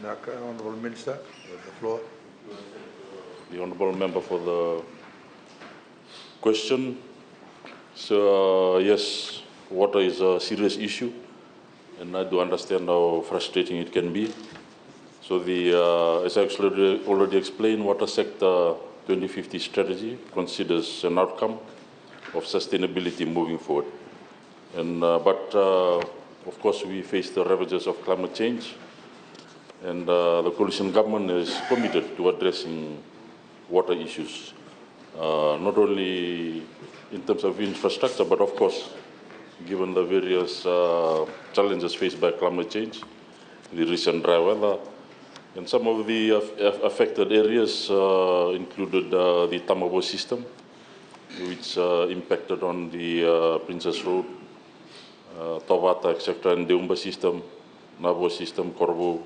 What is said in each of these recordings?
Honourable Minister, the floor. The Honourable Member for the question. So, yes, water is a serious issue, and I do understand how frustrating it can be. So, as I already explained, Water Sector 2050 strategy considers an outcome of sustainability moving forward. But of course, we face the ravages of climate change, and the coalition government is committed to addressing water issues, not only in terms of infrastructure, but of course, given the various challenges faced by climate change, the recent dry weather, and some of the affected areas included the Tamabo system, which impacted on the Princess Road, Tawata, etc., and the Umba system, Nabo system, Corvo,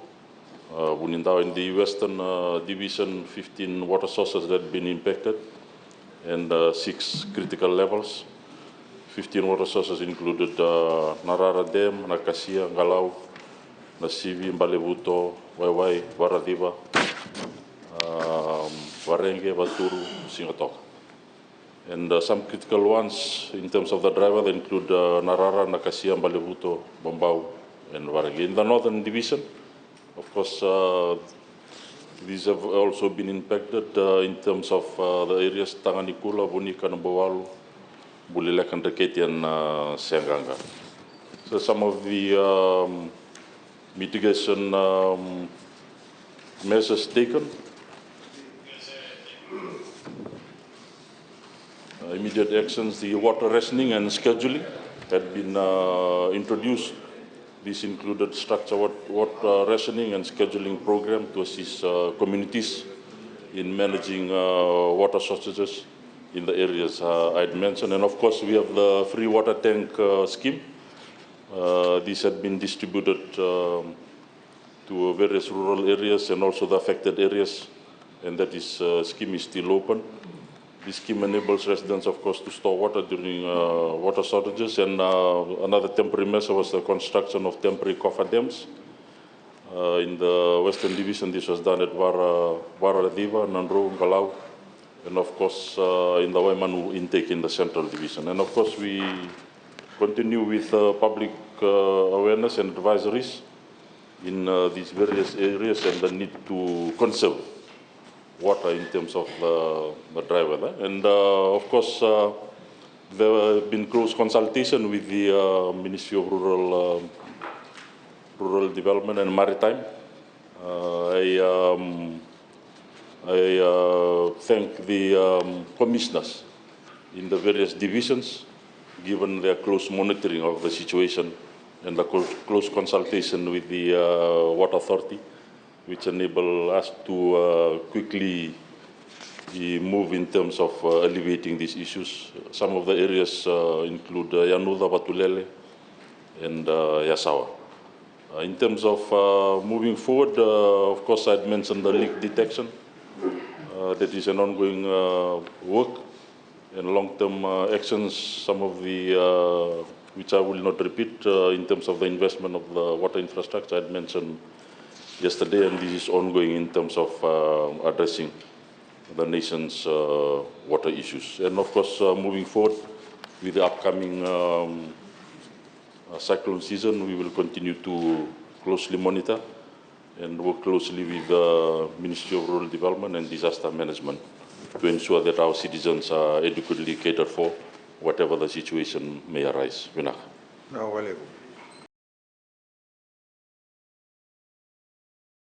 Bunindao. In the Western Division, 15 water sources that have been impacted, and 6 critical levels. 15 water sources included Narara Dam, Nakasia, Galau, Nasivi, Mbalevuto, Waiwai, Varadiva, Warenge, Vaturu, Singatoka. And some critical ones in terms of the dry weather include Narara, Nakasia, Mbalevuto, Bombao, and Warenge. In the Northern Division, of course, these have also been impacted in terms of the areas Tanganikula, Bonika, Nambawalu, Bulilek, and Reketi, and Senganga. So some of the mitigation measures taken. Immediate actions, the water rationing and scheduling had been introduced. This included structured water rationing and scheduling program to assist communities in managing water shortages in the areas I'd mentioned. And of course, we have the free water tank scheme. These had been distributed to various rural areas and also the affected areas, and that scheme is still open. This scheme enables residents, of course, to store water during water shortages, and another temporary measure was the construction of temporary coffer dams. In the Western Division, this was done at Varadiva, Nandro, Galau, and of course in the Waimanu intake in the Central Division. And of course, we continue with public awareness and advisories in these various areas and the need to conserve water in terms of the dry weather. And of course, there have been close consultation with the Ministry of Rural Development and Maritime. I thank the commissioners in the various divisions, given their close monitoring of the situation and the close consultation with the Water Authority, which enable us to quickly move in terms of alleviating these issues. Some of the areas include Yanuda, Batulele, and Yasawa. In terms of moving forward, of course, I'd mentioned the leak detection. That is an ongoing work and long-term actions, some of the which I will not repeat in terms of the investment of the water infrastructure I'd mentioned yesterday, and this is ongoing in terms of addressing the nation's water issues. And of course, moving forward with the upcoming cyclone season, we will continue to closely monitor and work closely with the Ministry of Rural Development and Disaster Management to ensure that our citizens are adequately catered for, whatever the situation may arise. Now,